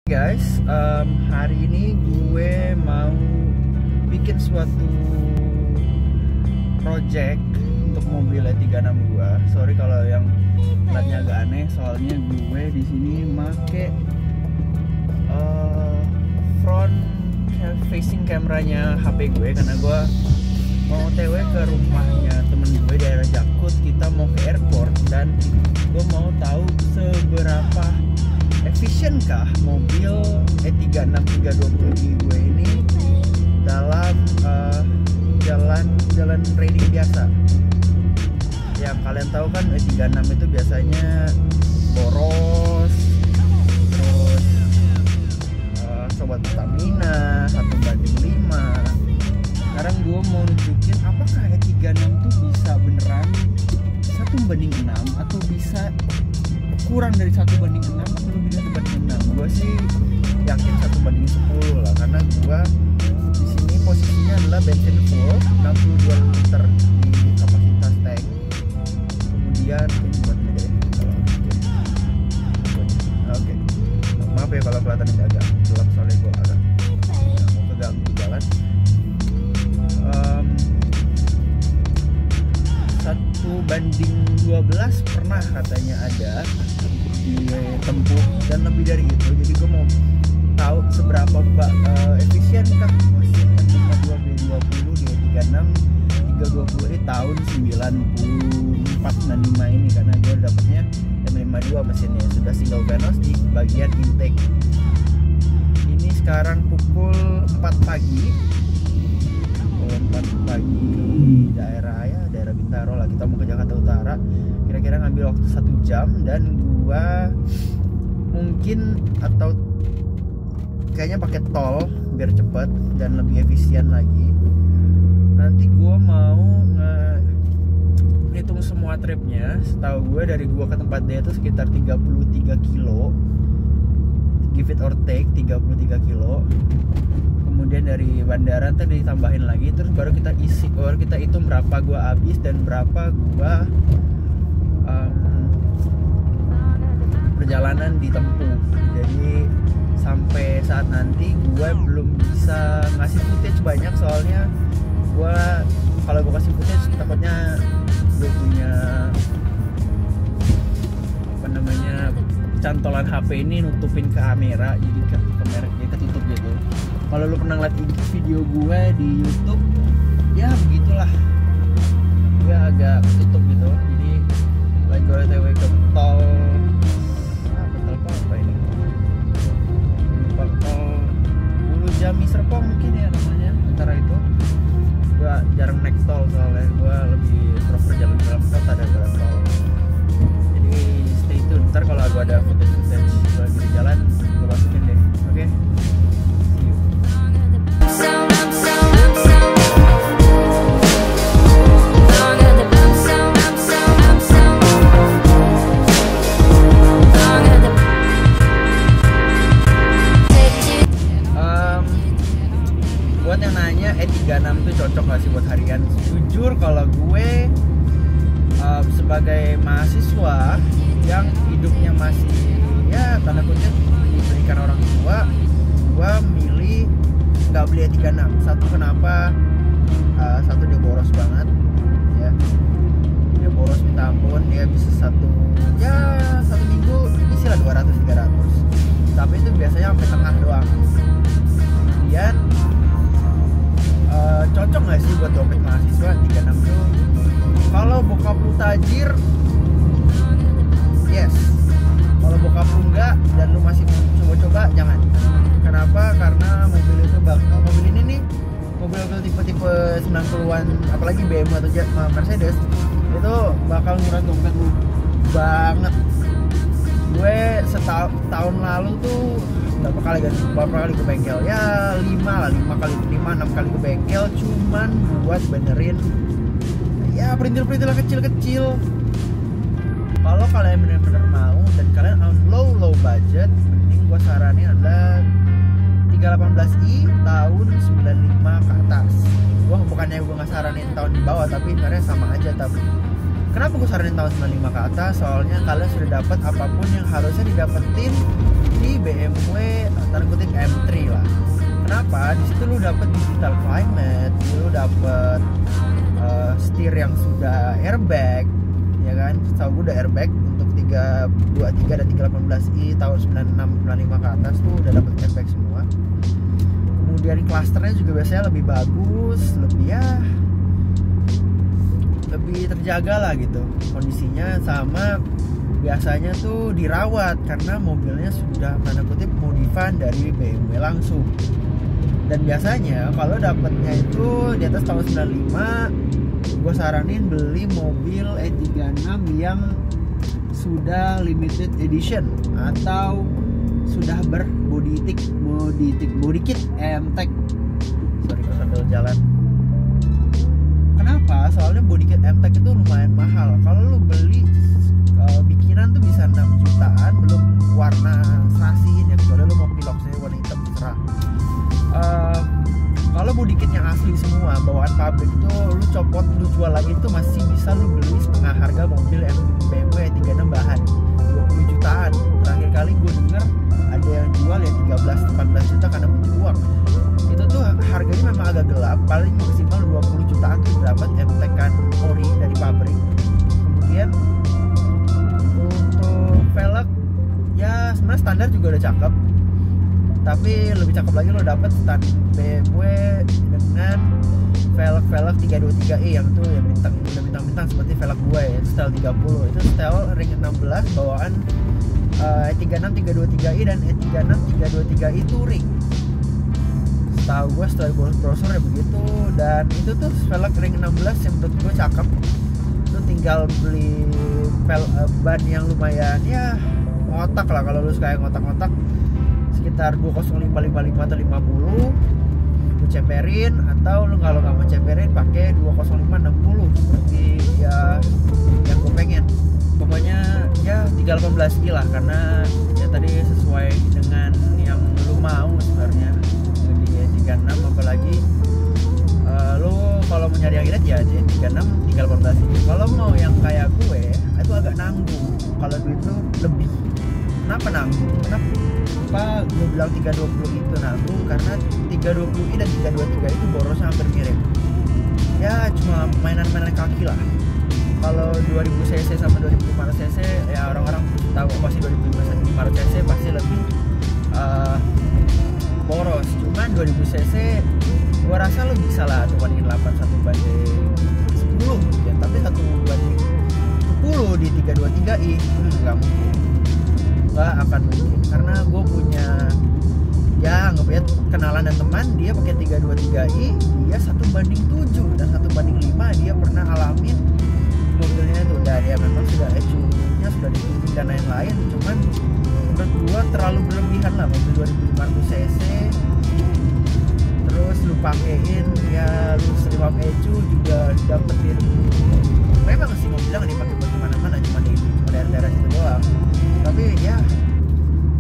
Guys, hari ini gue mau bikin suatu project untuk mobil E36 gue. Sorry kalau yang liatnya agak aneh, soalnya gue di sini make front facing kameranya HP gue karena gue mau TW ke rumahnya temen gue daerah Jakut. Kita mau ke airport dan gue mau tahu seberapa efisienkah mobil E36 320i gue ini dalam jalan riding biasa. Yang kalian tahu kan E36 itu biasanya boros, terus sobat Pertamina 1:5. Sekarang gue mau nunjukin apakah E36 itu bisa beneran 1:6 atau bisa kurang dari 1:6 atau lebih dari 1:6. Gue sih yakin 1:10 lah, karena gue di sini posisinya adalah bensin full 62 liter di kapasitas tank. Kemudian ini buat ini deh kalau oke. Maaf ya kalau kelihatan ini agak gelap soalnya gue agak mau keganggu jalan. 1:12 pernah katanya ada di Tempuh dan lebih dari itu. Jadi gue mau tahu seberapa efisienkah mesin M52B20 di E36 320 di tahun 94-95 ini, karena gue dapetnya M52 mesinnya sudah single Venos di bagian intake. Ini sekarang pukul 4 pagi daerah Bintaro lah. Kita mau ke Jakarta Utara, kira-kira ngambil waktu 1 jam, dan gua mungkin atau kayaknya pakai tol biar cepet dan lebih efisien lagi. Nanti gua mau ngitung semua tripnya. Setahu gue dari gua ke tempat dia itu sekitar 33 kilo, give it or take 33 kilo. Kemudian dari bandara nanti ditambahin lagi, terus baru kita hitung berapa gua habis dan berapa gua perjalanan ditempuh. Jadi sampai saat nanti gue belum bisa ngasih footage banyak, soalnya kalau gue kasih footage takutnya gue punya cantolan HP ini nutupin kamera, jadi kamera jadi ketutup gitu. Kalau lu pernah lihat video gue di YouTube, ya begitulah, gue agak ketutup gitu. Jadi lagi gue TW ke tol apa ini? Tol Ulu Jami Serpong mungkin ya namanya, antara itu. Gue jarang naik tol soalnya gue lebih prefer jalan dalam kota daripada tol. Jadi stay tune, ntar kalau gue ada footage gue lagi di jalan gue masukin deh, oke? Buat yang nanya E36 itu cocok gak sih buat harian? Jujur kalau gue sebagai mahasiswa yang hidupnya masih ya tanda kutip diberikan orang tua, gue milih nggak beli E36. Satu, kenapa? Satu, dia boros banget ya, dia boros minta ampun. Dia bisa satu minggu isi lah 200-300, tapi itu biasanya sampai tengah doang. Kemudian cocok nggak sih buat dompet mahasiswa 36 tuh? Kalau bokap lu tajir, yes. Kalau bokap lu enggak dan lu masih coba-coba, jangan. Kenapa? Karena mobil ini nih, mobil-mobil tipe-tipe 90-an, apalagi BMW atau Mercedes, itu bakal nguras dompet lu banget. Gue tahun lalu tuh berapa kali ke bengkel, ya 6 kali ke bengkel, cuman buat benerin ya perintil-perintil kecil-kecil. Kalau kalian bener-bener mau dan kalian on low budget, mending gue saranin adalah 318i tahun 95 ke atas. Bukannya gue nggak saranin tahun di bawah, tapi sebenarnya sama aja. Tapi kenapa gue saranin tahun 95 ke atas? Soalnya kalian sudah dapat apapun yang harusnya didapetin di BMW tanda kutip M3 lah. Kenapa? Di situ lu dapet digital climate, lu dapet setir yang sudah airbag, ya kan? Setahu gue udah airbag untuk 323 dan 318i tahun 96 95 ke atas tuh udah dapet airbag semua. Kemudian clusternya juga biasanya lebih bagus, lebih terjaga lah gitu kondisinya, sama biasanya tuh dirawat karena mobilnya sudah tanda kutip modifan dari BMW langsung. Dan biasanya kalau dapatnya itu di atas tahun 95, gue saranin beli mobil E36 yang sudah limited edition atau sudah body kit M-Tech. Sorry kalau sambil jalan. Kenapa? Soalnya body kit M-Tech itu lumayan mahal. Kalau lu beli bikinan tuh bisa 6 jutaan, belum warna serasiin ya, kecuali lu mau piloxnya warna hitam terserah. Kalau body kit yang asli semua bawaan pabrik itu lu copot, lu jual lagi itu masih bisa lu beli setengah harga mobil yang BMW 36 bahan 20 jutaan. Terakhir kali gue denger ada yang jual ya 13-14 juta karena butuh uang. Itu tuh harganya memang agak gelap, paling maksimal 20 jutaan tuh dapat M-Tech kan ori dari pabrik. Kemudian untuk velg ya sebenarnya standar juga udah cakep, tapi lebih cakep lagi lo dapet stand BMW dengan velg 323i yang tuh yang bintang-bintang seperti velg gue ya, itu style 30, itu style ring 16 bawaan E36 323i dan E36 323i Touring. Setahu gue setelah brosur ya begitu, dan itu tuh velg ring 16 yang menurut gue cakep. Lu tinggal beli ban yang lumayan ya ngotak lah, kalau lu suka yang ngotak-ngotak sekitar 205 55 atau 50 lu ceperin, atau lu kalau nggak mau ceperin pakai 205 60 seperti ya yang gue pengen. Pokoknya ya 318i lah, karena ya tadi sesuai dengan yang lu mau sebenarnya. Jadi 36 apalagi lu kalau mau nyari yang irit ya 36 318i. Kalau mau yang kayak gue itu agak nanggung kalau duit lu lebih. Kenapa nanggung? Kenapa gue bilang 320 itu nanggung? Karena 320i dan 323 itu borosnya hampir mirip. Ya cuma mainan-mainan kaki lah. Kalau 2000 cc sama 2500 cc ya orang-orang tahu pasti 2500 cc pasti lebih boros. Cuman 2000 cc gua rasa lo bisa lah tuh bandingin 8 1 banding 10 ya, tapi 1 banding 10 di 323i nggak mungkin, nggak akan mungkin, karena gue punya ya anggap ya kenalan dan teman dia pakai 323i, dia 1 banding 7 dan 1 banding 5 dia pernah alamin mobilnya itu. Dan ya memang sudah ECU-nya sudah ditutup dan lain-lain, cuman menurut gua terlalu berlebihan lah mobil 2500 cc terus lu pakein ya lu seribam ECU juga dapetin. Memang sih mobil jangan dipakai buat kemana-mana, cuma di daerah-daerah situ doang, tapi ya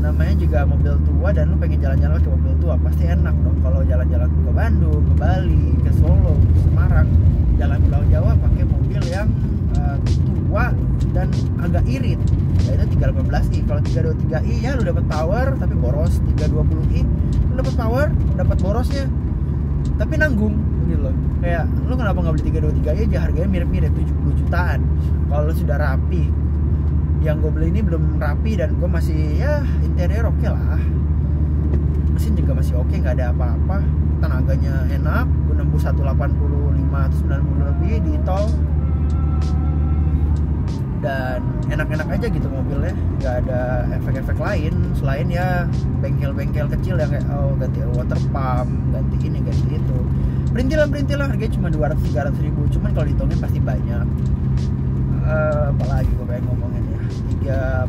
namanya juga mobil tua dan lu pengen jalan-jalan ke mobil tua pasti enak dong. Kalau jalan-jalan ke Bandung, ke Bali, ke Solo, ke Semarang, jalan Pulau Jawa pakai mobil yang tua dan agak irit, yaitu 318i. Kalau 323i ya lu dapat power tapi boros, 320i lu dapat power dapat borosnya tapi nanggung gitu loh. Kayak lu kenapa nggak beli 323i aja, harganya mirip-mirip 70 jutaan kalau lu sudah rapi. Yang gue beli ini belum rapi dan gue masih ya interior oke lah, mesin juga masih oke, nggak ada apa-apa, tenaganya enak, gue nembus 185 atau 90 lebih di tol, dan enak-enak aja gitu mobilnya, nggak ada efek-efek lain selain ya bengkel-bengkel kecil yang kayak ganti water pump, ganti ini ganti itu, perintilan harganya cuma 200-300 ribu, cuman kalau dihitungin pasti banyak. Apalagi gue pengen ngomongin ya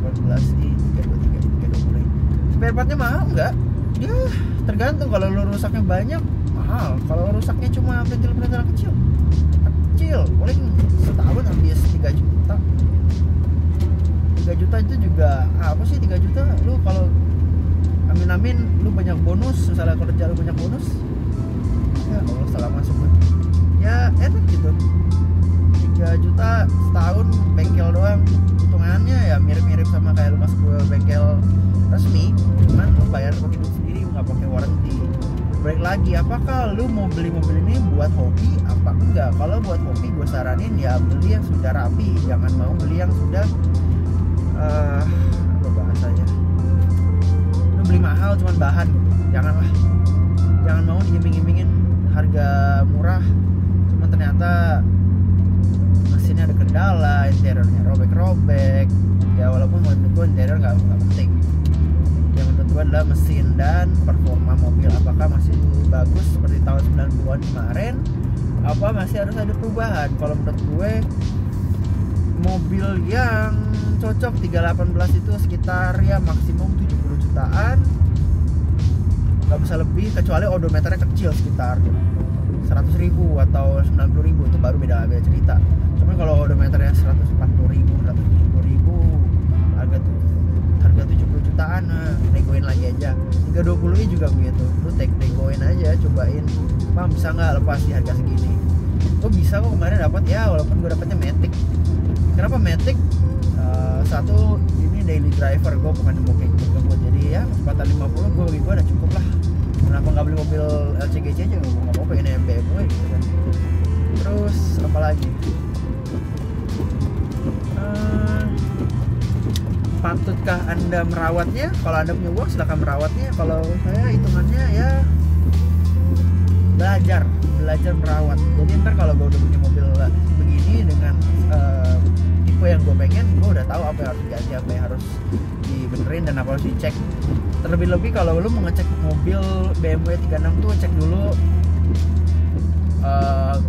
318i, 323i, 320i spare partnya mahal nggak? Ya tergantung, kalau lu rusaknya banyak mahal, kalau rusaknya cuma perintilan kecil paling setahun habis 3 juta. 3 juta itu juga apa sih 3 juta, lu kalau amin lu banyak bonus, misalnya kerja lu banyak bonus ya kalau salah masuk ya enak gitu. 3 juta setahun bengkel doang, hitungannya ya mirip-mirip sama kayak lu masuk ke bengkel resmi, cuman lu bayar pakai duit sendiri balik lagi, apakah lu mau beli mobil ini buat hobi apa enggak? Kalau buat hobi gue saranin ya beli yang sudah rapi, jangan mau beli yang sudah apa bahasanya, lu beli mahal cuman bahan gitu. Jangan mau diiming-imingin harga murah cuman ternyata mesinnya ada kendala, interiornya robek-robek. Ya walaupun menurut gue interior nggak penting, yang menurut gue adalah mesin dan performa mobil, apakah masih bagus seperti tahun 90-an kemarin, apa masih harus ada perubahan. Kalau menurut gue mobil yang cocok 318 itu sekitar ya maksimum 70 jutaan, nggak bisa lebih, kecuali odometernya kecil sekitar 100.000 atau 90.000, itu baru beda cerita. Cuman kalau odometernya 140.000, 170.000, harga 70 jutaan, negoin lagi aja. 320 juga begitu, lu negoin aja, cobain, Bang bisa nggak lepas di harga segini. Gue bisa kok, kemarin dapat ya, walaupun gue dapatnya Matic. Kenapa Matic? Satu, ini daily driver, gue bukan mau kayak gitu, jadi ya kecepatan 50 gue bagi gue udah cukup lah. Kenapa nggak beli mobil LCGC aja, gue nggak mau pengen BMW gitu kan. Terus apa lagi? Patutkah Anda merawatnya? Kalau Anda punya uang silahkan merawatnya. Kalau saya hitungannya ya belajar merawat. Jadi ntar kalau gue udah punya mobil begini dengan tipe yang gue pengen, gue udah tahu apa yang harus diganti, apa yang harus dibenerin dan apa harus dicek. Terlebih-lebih kalau lu mau ngecek mobil BMW 36 tuh cek dulu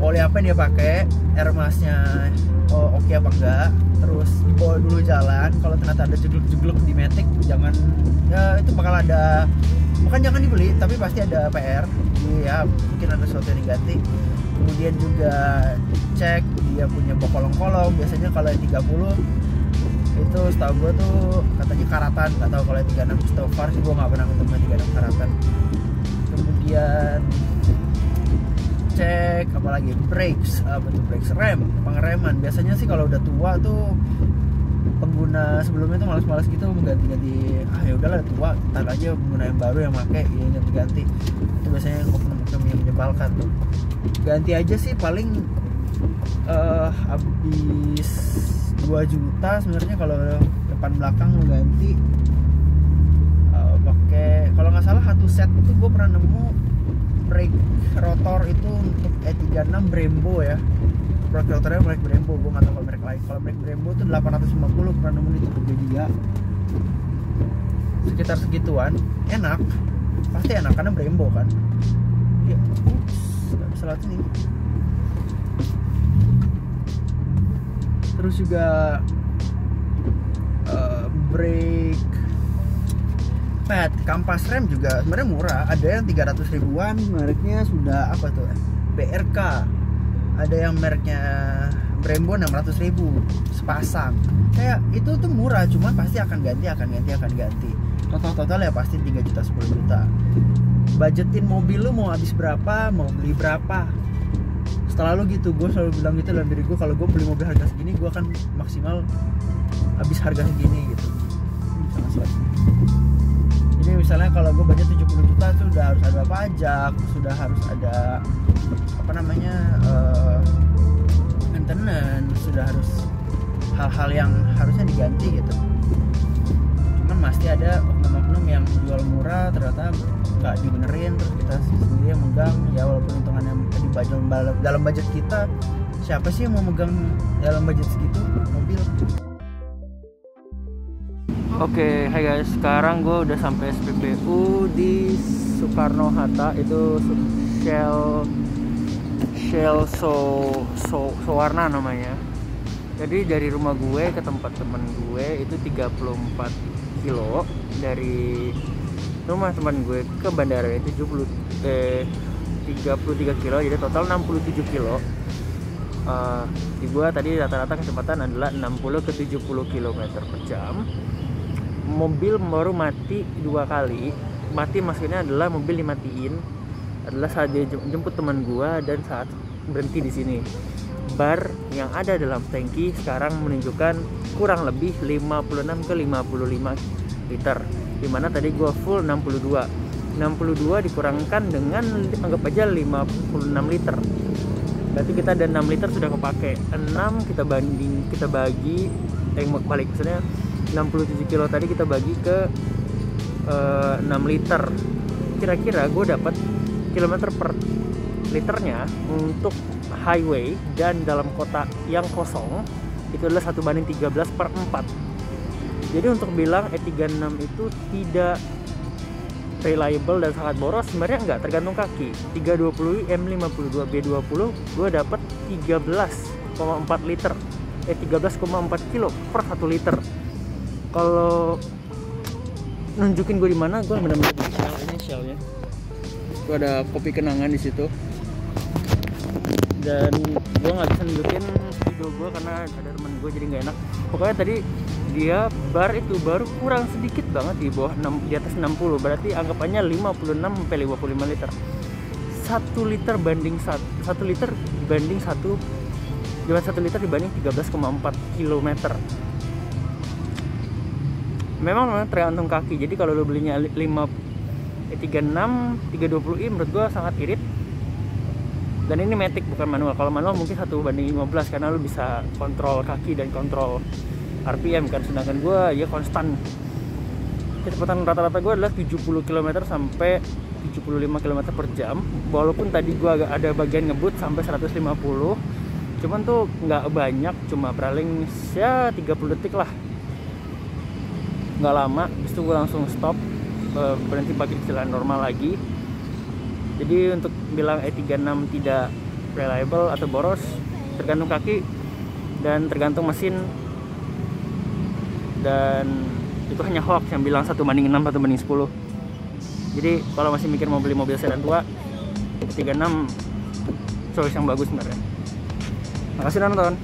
oli apa yang dia pakai, air masknya oke apa enggak, terus dibawa dulu jalan. Kalau ternyata ada jegluk-jegluk di Matic, jangan, ya itu bakal ada, bukan jangan dibeli, tapi pasti ada PR ya, mungkin ada sesuatu yang diganti. Kemudian juga cek dia punya bok kolong-kolong, biasanya kalau yang 30 itu setahu gue tuh katanya karatan, nggak tahu kalau yang 36 setahu far sih gue nggak pernah ketemu 36 karatan. Kemudian cek apalagi brakes, rem, pengereman. Biasanya sih kalau udah tua tuh pengguna sebelumnya tuh malas-malas gitu mengganti-ganti, ya udahlah tua, ntar aja pengguna yang baru yang pakai ini ganti. Itu biasanya oknum-oknum yang menyebalkan tuh. Ganti aja sih paling habis 2 juta sebenarnya kalau depan belakang mau ganti. Pakai kalau nggak salah satu set itu gue pernah nemu brake rotor itu untuk E36 Brembo ya. Brake rotornya brake Brembo, gue nggak tahu kalau merek lain. Kalau brake Brembo itu 850, pernah nemu di Tokopedia juga. Sekitar segituan, enak, pasti enak karena Brembo kan. Ya, nggak bisa lewat sini. Terus juga brake pad, kampas rem juga sebenarnya murah. Ada yang 300 ribuan, mereknya sudah apa tuh? BRK. Ada yang mereknya Brembo 600 ribu sepasang. Kayak itu tuh murah, cuman pasti akan ganti. Total ya pasti 3 juta 10 juta. Budgetin mobil lu mau habis berapa, mau beli berapa. Setelah lu gitu, gue selalu bilang gitu dalam diri gue, kalau gue beli mobil harga segini, gue akan maksimal habis harga segini gitu. Jadi misalnya kalau gue budget 70 juta sudah harus ada pajak, sudah harus ada apa namanya maintenance, sudah harus hal-hal yang harusnya diganti gitu. Cuman pasti ada oknum-oknum yang jual murah ternyata nggak dibenerin, terus kita sendiri yang megang. Ya walaupun hitungannya dalam budget kita, siapa sih yang mau megang dalam budget segitu mobil? Oke, hai guys, sekarang gue udah sampai SPBU di Soekarno Hatta, itu Shell Soewarna namanya. Jadi dari rumah gue ke tempat temen gue itu 34 kilo, dari rumah teman gue ke bandara itu 33 kilo, jadi total 67 kilo. Di gue tadi rata-rata kecepatan adalah 60 ke 70 km per jam. Mobil baru mati 2 kali. Mati maksudnya adalah mobil dimatiin adalah saat dia jemput teman gua dan saat berhenti di sini. Bar yang ada dalam tangki sekarang menunjukkan kurang lebih 56 ke 55 liter, dimana tadi gua full 62. 62 dikurangkan dengan anggap aja 56 liter. Berarti kita ada 6 liter sudah kepake. 6 kita bagi balik, maksudnya 67 kilo tadi kita bagi ke 6 liter. Kira-kira gue dapat kilometer per liternya untuk highway dan dalam kota yang kosong itu adalah 1:13/4. Jadi untuk bilang E36 itu tidak reliable dan sangat boros, sebenarnya enggak, tergantung kaki. 320i M52 B20 gue dapat 13,4 liter 13,4 kilo per 1 liter. Kalau nunjukin gue di mana, gue benar-benar di shell-nya. Gue ada kopi kenangan di situ. Dan gue nggak bisa nunjukin video gue karena ada teman gue, jadi nggak enak. Pokoknya tadi dia bar itu baru kurang sedikit banget di bawah di atas 60, berarti anggapannya 56 sampai 55 liter. 1 liter banding 1 liter dibanding 1 liter dibanding 13,4 km. Memang tergantung kaki. Jadi kalau lo belinya 36 320i menurut gua sangat irit. Dan ini matic bukan manual. Kalau manual mungkin 1:15 karena lo bisa kontrol kaki dan kontrol RPM kan. Sedangkan gua ya konstan. Kecepatan rata-rata gua adalah 70 km sampai 75 km per jam. Walaupun tadi gua agak ada bagian ngebut sampai 150. Cuman tuh nggak banyak, cuma paling ya 30 detik lah, nggak lama. Habis itu gue langsung stop, berhenti pakai jalan normal lagi. Jadi untuk bilang E36 tidak reliable atau boros tergantung kaki dan tergantung mesin, dan itu hanya hoax yang bilang 1:6 1:10. Jadi kalau masih mikir mau beli mobil sedan tua, E36 choice yang bagus sebenarnya. Makasih nonton.